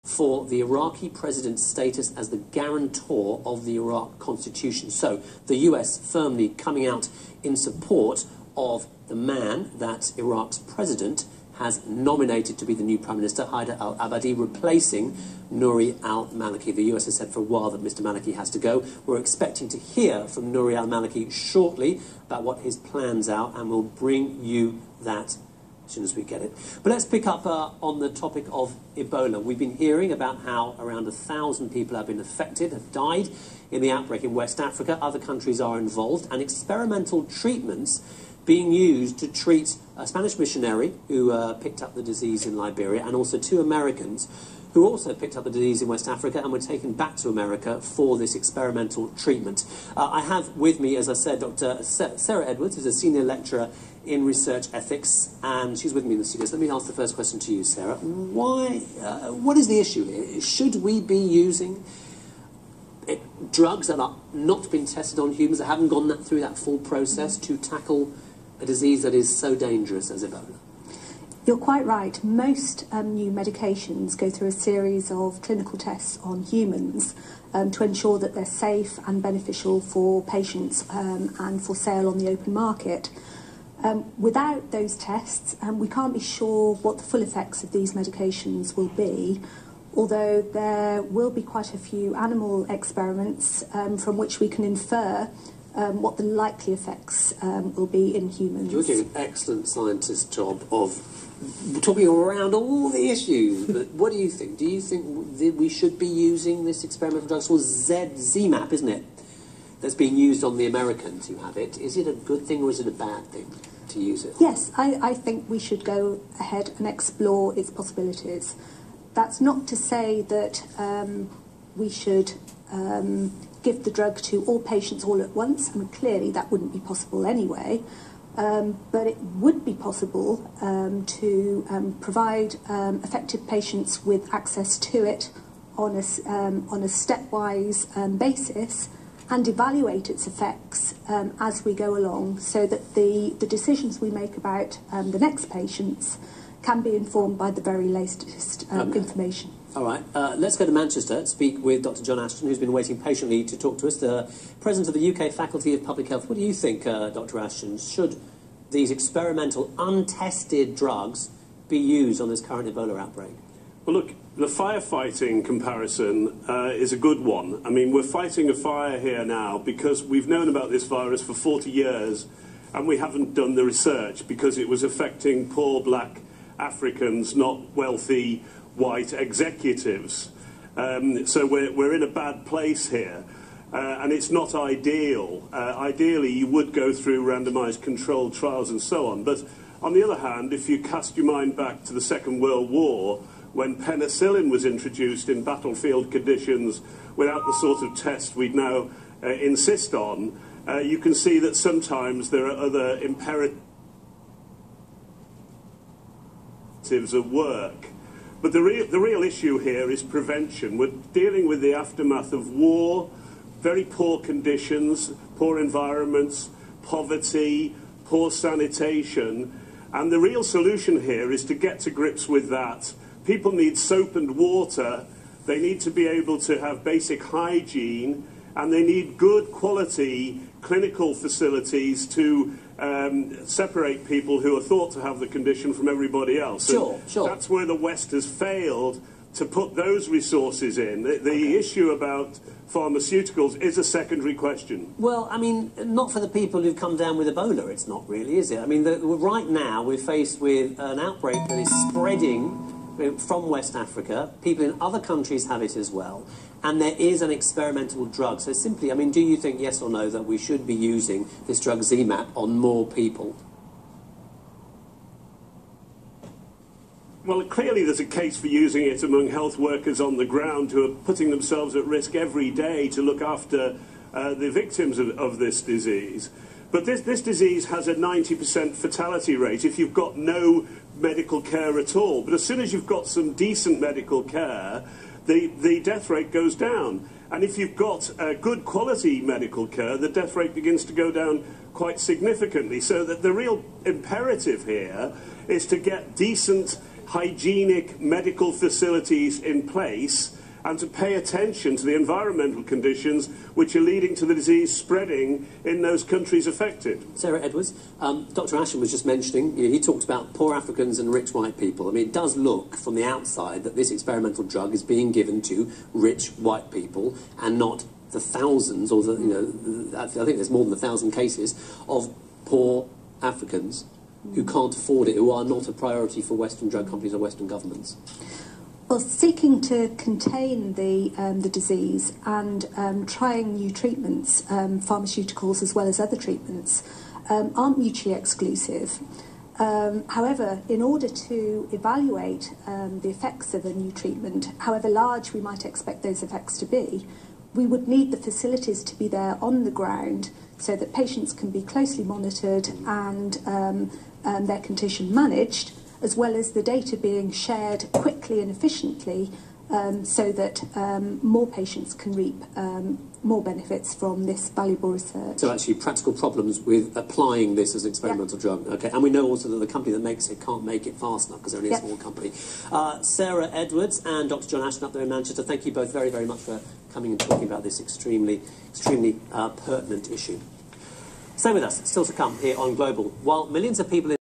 for the Iraqi president's status as the guarantor of the Iraq constitution. So the US firmly coming out in support of the man that Iraq's president has nominated to be the new Prime Minister, Haider al-Abadi, replacing Nouri al-Maliki. The US has said for a while that Mr. Maliki has to go. We're expecting to hear from Nouri al-Maliki shortly about what his plans are, and we'll bring you that as soon as we get it. But let's pick up on the topic of Ebola. We've been hearing about how around 1,000 people have been affected, have died in the outbreak in West Africa. Other countries are involved, and experimental treatments being used to treat a Spanish missionary who picked up the disease in Liberia, and also 2 Americans who also picked up the disease in West Africa and were taken back to America for this experimental treatment. I have with me, as I said, Dr. Sarah Edwards, who's a senior lecturer in research ethics, and she's with me in the studios. Let me ask the first question to you, Sarah. What is the issue here? Should we be using drugs that are not been tested on humans, that haven't gone through that full process to tackle a disease that is so dangerous as Ebola? You're quite right. Most new medications go through a series of clinical tests on humans to ensure that they're safe and beneficial for patients and for sale on the open market. Without those tests, we can't be sure what the full effects of these medications will be, although there will be quite a few animal experiments from which we can infer what the likely effects will be in humans. You're doing an excellent scientist's job of talking around all the issues, but what do you think? Do you think that we should be using this experimental drug called ZMapp, isn't it? That's being used on the Americans who have it. Is it a good thing or is it a bad thing to use it? Yes, I think we should go ahead and explore its possibilities. That's not to say that we should give the drug to all patients all at once. I mean, clearly that wouldn't be possible anyway. But it would be possible to provide affected patients with access to it on a stepwise basis and evaluate its effects as we go along, so that the decisions we make about the next patients can be informed by the very latest information. All right, let's go to Manchester, speak with Dr. John Ashton, who's been waiting patiently to talk to us, the President of the UK Faculty of Public Health. What do you think, Dr. Ashton? Should these experimental, untested drugs be used on this current Ebola outbreak? Well, look, the firefighting comparison is a good one. I mean, we're fighting a fire here now because we've known about this virus for 40 years and we haven't done the research because it was affecting poor black Africans, not wealthy white executives. So we're in a bad place here. And it's not ideal. Ideally, you would go through randomized controlled trials and so on. But on the other hand, if you cast your mind back to the Second World War, when penicillin was introduced in battlefield conditions without the sort of test we'd now insist on, you can see that sometimes there are other imperatives at work. But the real issue here is prevention. We're dealing with the aftermath of war, very poor conditions, poor environments, poverty, poor sanitation, and the real solution here is to get to grips with that. People need soap and water, they need to be able to have basic hygiene, and they need good quality clinical facilities to separate people who are thought to have the condition from everybody else. Sure. That's where the West has failed to put those resources in. The issue about pharmaceuticals is a secondary question. Well, I mean, not for the people who've come down with Ebola, it's not really, is it? I mean, right now we're faced with an outbreak that is spreading from West Africa. People in other countries have it as well. And there is an experimental drug. So simply, I mean, do you think, yes or no, that we should be using this drug ZMapp on more people? Well, clearly there's a case for using it among health workers on the ground who are putting themselves at risk every day to look after the victims of this disease. But this disease has a 90% fatality rate if you've got no medical care at all. But as soon as you've got some decent medical care, the death rate goes down. And if you've got good quality medical care, the death rate begins to go down quite significantly. So that the real imperative here is to get decent hygienic medical facilities in place, and to pay attention to the environmental conditions which are leading to the disease spreading in those countries affected. Sarah Edwards, Dr. Ashton was just mentioning, he talked about poor Africans and rich white people. I mean, it does look from the outside that this experimental drug is being given to rich white people and not the thousands, or the, I think there's more than 1,000 cases of poor Africans who can't afford it, who are not a priority for Western drug companies or Western governments. Well, seeking to contain the disease and trying new treatments, pharmaceuticals as well as other treatments, aren't mutually exclusive. However, in order to evaluate the effects of a new treatment, however large we might expect those effects to be, we would need the facilities to be there on the ground so that patients can be closely monitored and their condition managed, as well as the data being shared quickly and efficiently so that more patients can reap more benefits from this valuable research. So actually practical problems with applying this as an experimental drug. Okay, and we know also that the company that makes it can't make it fast enough because they're only a small company. Sarah Edwards and Dr. John Ashton up there in Manchester, thank you both very, very much for coming and talking about this extremely pertinent issue. Stay with us, still to come here on Global. While millions of people in